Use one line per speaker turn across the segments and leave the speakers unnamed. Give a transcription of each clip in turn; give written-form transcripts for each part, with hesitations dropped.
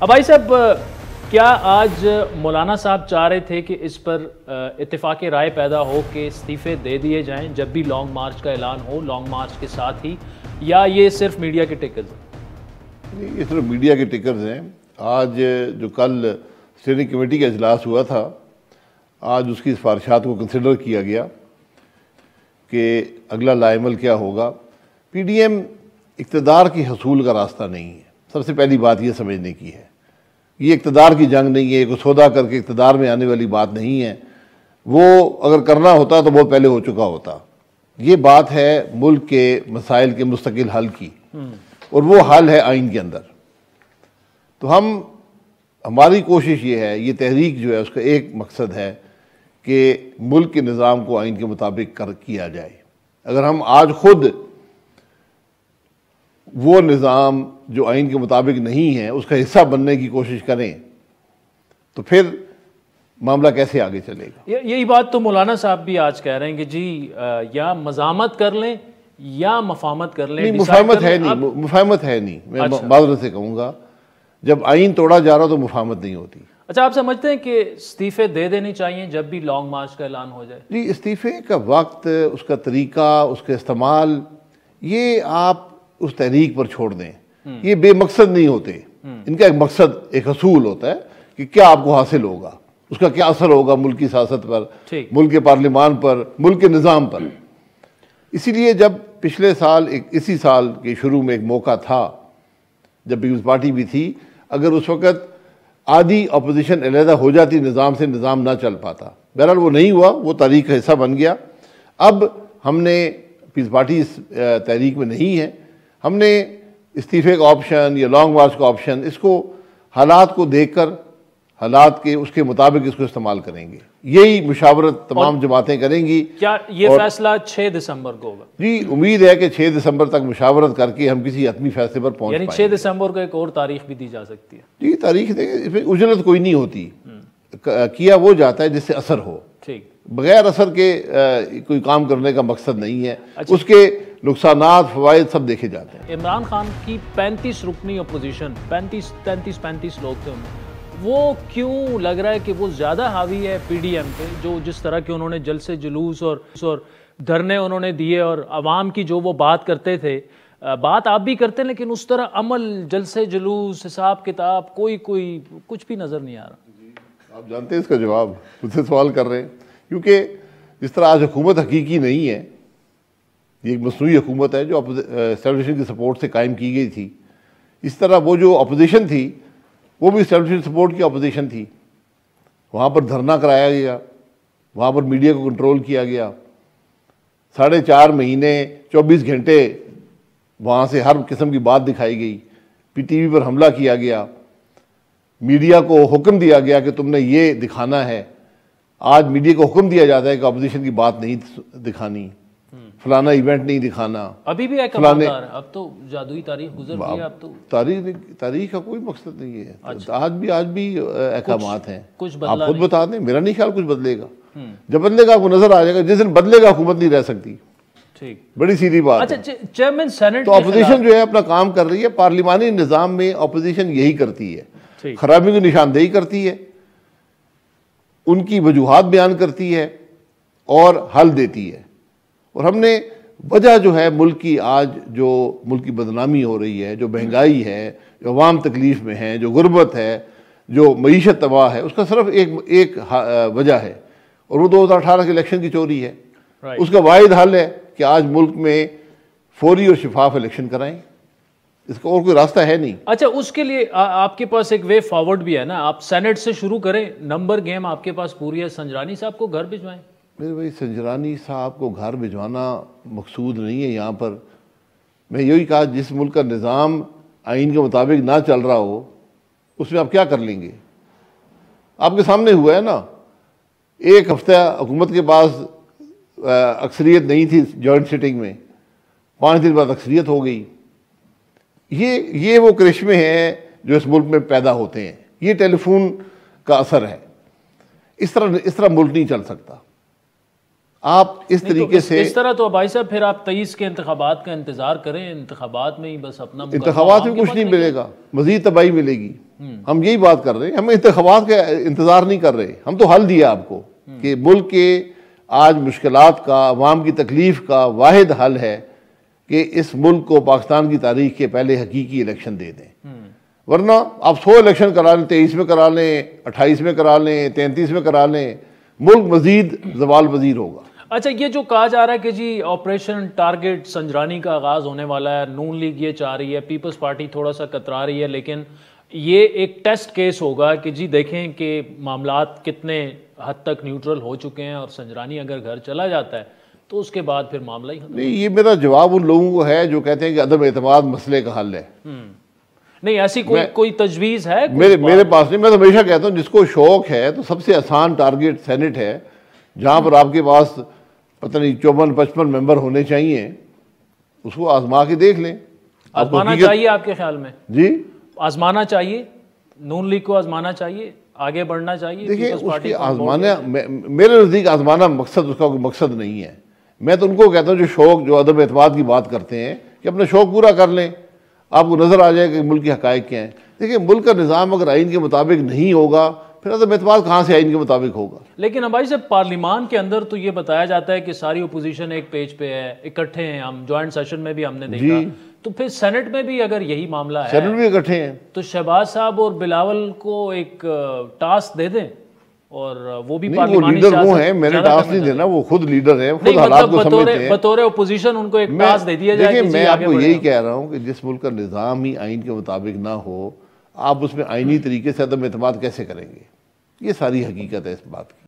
بھائی صاحب کیا آج مولانا صاحب چاہ رہے تھے کہ اس پر اتفاق رائے پیدا ہو کہ استعفے دے دیے جائیں جب بھی لانگ مارچ کا اعلان ہو، لانگ مارچ کے ساتھ ہی، یا یہ صرف میڈیا کے ٹکرز ہیں؟
یہ صرف میڈیا کے ٹکرز ہیں۔ آج جو کل اسٹیئرنگ کمیٹی کا اجلاس ہوا تھا، آج اس کی سفارشات کو کنسیڈر کیا گیا کہ اگلا لائحہ کیا ہوگا۔ پی ڈی ایم اقتدار کی حصول کا راستہ نہیں ہے، سب سے پہلی بات یہ سمجھنے کی ہے۔ یہ اقتدار کی جنگ نہیں ہے، کوئی سودا کر کے اقتدار میں آنے والی بات نہیں ہے۔ وہ اگر کرنا ہوتا تو بہت پہلے ہو چکا ہوتا۔ یہ بات ہے ملک کے مسائل کے مستقل حل کی، اور وہ حل ہے آئین کے اندر۔ تو ہماری کوشش یہ ہے، یہ تحریک جو ہے اس کا ایک مقصد ہے کہ ملک کے نظام کو آئین کے مطابق کیا جائے۔ اگر ہم آج خود وہ نظام جو آئین کے مطابق نہیں ہے اس کا حصہ بننے کی کوشش کریں تو پھر معاملہ کیسے آگے چلے گا؟
یہی بات تو مولانا صاحب بھی آج کہہ رہے ہیں کہ جی یا مزاحمت کر لیں یا مفاہمت کر لیں۔
مفاہمت ہے نہیں، میں معذرت سے کہوں گا، جب آئین توڑا جا رہا تو مفاہمت نہیں ہوتی۔
اچھا، آپ سمجھتے ہیں کہ استعفے دے دینے چاہیے جب بھی لانگ مارچ کا اعلان ہو جائے؟
جی، استعفے کا وقت، اس کا طریقہ، اس کا استعمال، یہ آپ اس تحریک پر چھوڑ دیں۔ یہ بے مقصد نہیں ہوتے، ان کا ایک مقصد، ایک حصول ہوتا ہے کہ کیا آپ کو حاصل ہوگا، اس کا کیا اثر ہوگا ملک کی سیاست پر، ملک کے پارلیمان پر، ملک کے نظام پر۔ اسی لیے جب پچھلے سال، اسی سال کے شروع میں ایک موقع تھا جب پیپلز پارٹی بھی تھی، اگر اس وقت آدھی اپوزیشن علیحدہ ہو جاتی نظام سے، نظام نہ چل پاتا۔ بہرحال وہ نہیں ہوا، وہ تحریک کا حصہ بن گیا۔ اب ہم نے، پیپلز پارٹی اس تحریک میں نہیں ہے، ہم نے استعفے کا آپشن یا لانگ مارچ کا آپشن، اس کو حالات کو دیکھ کر، حالات کے اس کے مطابق اس کو استعمال کریں گے۔ یہی مشاورت تمام جماعتیں کریں گی۔
کیا یہ فیصلہ 6 دسمبر کو ہوگا؟
جی، امید ہے کہ 6 دسمبر تک مشاورت کر کے ہم کسی حتمی فیصلے پر پہنچ
یعنی 6 دسمبر کو ایک اور تاریخ بھی دی جا سکتی ہے؟
جی، تاریخ اس میں اجلت کوئی نہیں ہوتی، کیا وہ جاتا ہے جس سے اثر ہو۔
ٹھیک، بغیر
اثر کے کوئی کام کرنے کا مقصد نہیں ہے۔ اس کے نقصانات، فوائد سب دیکھے جاتے ہیں۔
عمران خان کی 35 رکنی اپوزیشن، 35 لوگ تھے ان میں، وہ کیوں لگ رہا ہے کہ وہ زیادہ حاوی ہے پی ڈی ایم پہ؟ جو جس طرح کے انہوں نے جلسے جلوس اور دھرنے انہوں نے دیے، اور عوام کی جو وہ بات کرتے تھے، بات آپ بھی کرتے ہیں لیکن اس طرح عمل، جلسے جلوس، حساب کتاب، کوئی کچھ بھی نظر نہیں آ رہا۔
آپ جانتے ہیں اس کا جواب، مجھ سے سوال کر رہے ہیں، کیونکہ جس طرح آج حکومت حقیقی نہیں ہے، یہ ایک مصنوعی حکومت ہے جو اسٹیبلشمنٹ کی سپورٹ سے قائم کی گئی تھی، اس طرح وہ جو اپوزیشن تھی وہ بھی اسٹیبلشمنٹ سپورٹ کی اپوزیشن تھی۔ وہاں پر دھرنا کرایا گیا، وہاں پر میڈیا کو کنٹرول کیا گیا، 4.5 مہینے 24 گھنٹے وہاں سے ہر قسم کی بات دکھائی گئی، پی ٹی وی پر حملہ کیا گیا، میڈیا کو حکم دیا گیا کہ تم نے یہ دکھانا ہے۔ آج میڈیا کو حکم دیا جاتا ہے کہ اپوزیشن کی بات نہیں دکھانی، فلانا ایونٹ نہیں دکھانا۔
ابھی بھی احکامات آ رہے ہیں، اب تو جادوئی تاریخ گزر گئی، اب تو
تاریخ کا کوئی مقصد نہیں ہے۔ آج بھی احکامات ہیں،
کچھ
آپ خود بتا دیں، میرا نہیں خیال کچھ بدلے گا۔ جب بدلے گا آپ کو نظر آ جائے گا، جس دن بدلے گا حکومت نہیں رہ سکتی۔ بڑی سیدھی بات ہے۔
چیئرمین سینٹ
تو اپوزیشن جو ہے اپنا کام کر رہی ہے، پارلیمانی نظام میں اپوزیشن یہی کرتی ہے، خرابی کی نشاندہی کرتی ہے، ان کی وجوہات بیان کرتی ہے اور حل دیتی ہے۔ اور ہم نے وجہ جو ہے ملک کی، آج جو ملک کی بدنامی ہو رہی ہے، جو مہنگائی ہے، جو عوام تکلیف میں ہیں، جو غربت ہے، جو معیشت تباہ ہے، اس کا صرف ایک وجہ ہے، اور وہ 2018 کے الیکشن کی چوری ہے۔ اس کا واحد حل ہے کہ آج ملک میں فوری اور شفاف الیکشن کرائیں، اس کا اور کوئی راستہ ہے نہیں۔
اچھا، اس کے لیے آپ کے پاس ایک وے فارورڈ بھی ہے نا، آپ سینٹ سے شروع کریں، نمبر گیم آپ کے پاس پوری ہے، سنجرانی صاحب کو گھر بھجوائیں۔
میرے بھائی، سنجرانی صاحب کو گھر بھجوانا مقصود نہیں ہے یہاں پر۔ میں یہی کہا، جس ملک کا نظام آئین کے مطابق نہ چل رہا ہو اس میں آپ کیا کر لیں گے؟ آپ کے سامنے ہوا ہے نا، ایک ہفتہ حکومت کے پاس اکثریت نہیں تھی جوائنٹ سٹنگ میں، 5 دن بعد اکثریت ہو گئی۔ یہ وہ کرشمے ہیں جو اس ملک میں پیدا ہوتے ہیں، یہ ٹیلی فون کا اثر ہے۔ اس طرح ملک نہیں چل سکتا۔ آپ اس طریقے سے،
اس طرح تو بھائی صاحب پھر آپ 23 کے انتخابات کا انتظار کریں، انتخابات میں ہی بس اپنا،
انتخابات میں کچھ نہیں ملے گا، مزید تباہی ملے گی۔ ہم یہی بات کر رہے ہیں. ہم انتخابات کا انتظار نہیں کر رہے. ہم تو حل دیا آپ کو کہ ملک کے آج مشکلات کا, عوام کی تکلیف کا واحد حل ہے کہ اس ملک کو پاکستان کی تاریخ کے پہلے حقیقی الیکشن دے دیں. ورنہ آپ 100 الیکشن کرا لیں, 23 میں کرا لیں, 28 میں کرا لیں, 33 میں کرا لیں, ملک مزید زوال پذیر ہوگا.
اچھا, یہ جو کہا جا رہا ہے کہ جی آپریشن ٹارگٹ سنجرانی کا آغاز ہونے والا ہے, نون لیگ یہ چاہ رہی ہے, پیپلز پارٹی تھوڑا سا کترا رہی ہے, لیکن یہ ایک ٹیسٹ کیس ہوگا کہ جی دیکھیں کہ معاملات کتنے حد تک نیوٹرل ہو چکے ہیں, اور سنجرانی اگر گھر چلا جاتا ہے تو اس کے بعد پھر معاملہ ہی
نہیں. یہ میرا جواب ان لوگوں کو ہے جو کہتے ہیں کہ عدم اعتماد مسئلے کا حل ہے.
نہیں, ایسی کوئی تجویز ہے
میرے پاس نہیں. میں تو ہمیشہ کہتا ہوں جس کو شوق ہے تو سب سے آسان ٹارگٹ سینٹ ہے, جہاں پر آپ کے پاس پتہ نہیں 54-55 ممبر ہونے چاہیے, اس کو آزما کے دیکھ لیں.
آزمانا چاہیے آپ کے خیال میں؟
جی
آزمانا چاہیے, نون لیگ کو آزمانا چاہیے, آگے بڑھنا چاہیے.
دیکھیں اس کی آزمانا, میرے نزدیک آزمانا مقصد اس کا کوئی مقصد نہیں ہے. میں تو ان کو کہتا ہوں جو شوق, جو عدم اعتماد کی بات کرتے ہیں, کہ اپنا شوق پورا کر لیں, آپ کو نظر آ جائے کہ ملک کے حقائق کیا ہیں. دیکھیں ملک کا نظام اگر آئین کے مطابق نہیں ہوگا پھر عدم اعتماد کہاں سے آئین کے مطابق ہوگا؟
لیکن ابھائی صاحب, پارلیمان کے اندر تو یہ بتایا جاتا ہے کہ ساری اپوزیشن ایک پیج پہ ہے, اکٹھے ہیں, ہم جوائنٹ سیشن میں بھی ہم نے دیکھا, تو پھر سینٹ میں بھی اگر یہی معاملہ ہے,
سینٹ میں اکٹھے ہیں,
تو شہباز صاحب اور بلاول کو ایک ٹاسک دے دیں, اور وہ بھی پارلیمانی
لیڈر وہ ہیں. میں نے ٹاسک نہیں دینا, وہ خود لیڈر ہیں, خود حالات کو سمجھتے ہیں.
بطور اپوزیشن ان کو ایک ٹاسک دے دیا جائے.
دیکھیں میں آپ کو یہی کہہ رہا ہوں کہ جس ملک کا نظام ہی آئین کے مطابق نہ ہو, آپ اس میں آئینی طریقے سے عدم اعتماد کیسے کریں گے؟ یہ ساری حقیقت ہے اس بات کی.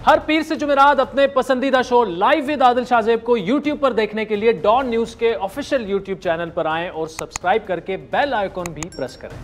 ہر پیر سے جمعرات اپنے پسندیدہ شو لائیو ود عادل شاہ زیب کو یوٹیوب پر دیکھنے کے لیے ڈان نیوز کے آفیشیل یوٹیوب چینل پر آئیں اور سبسکرائب کر کے بیل آئیکن بھی پریس کریں.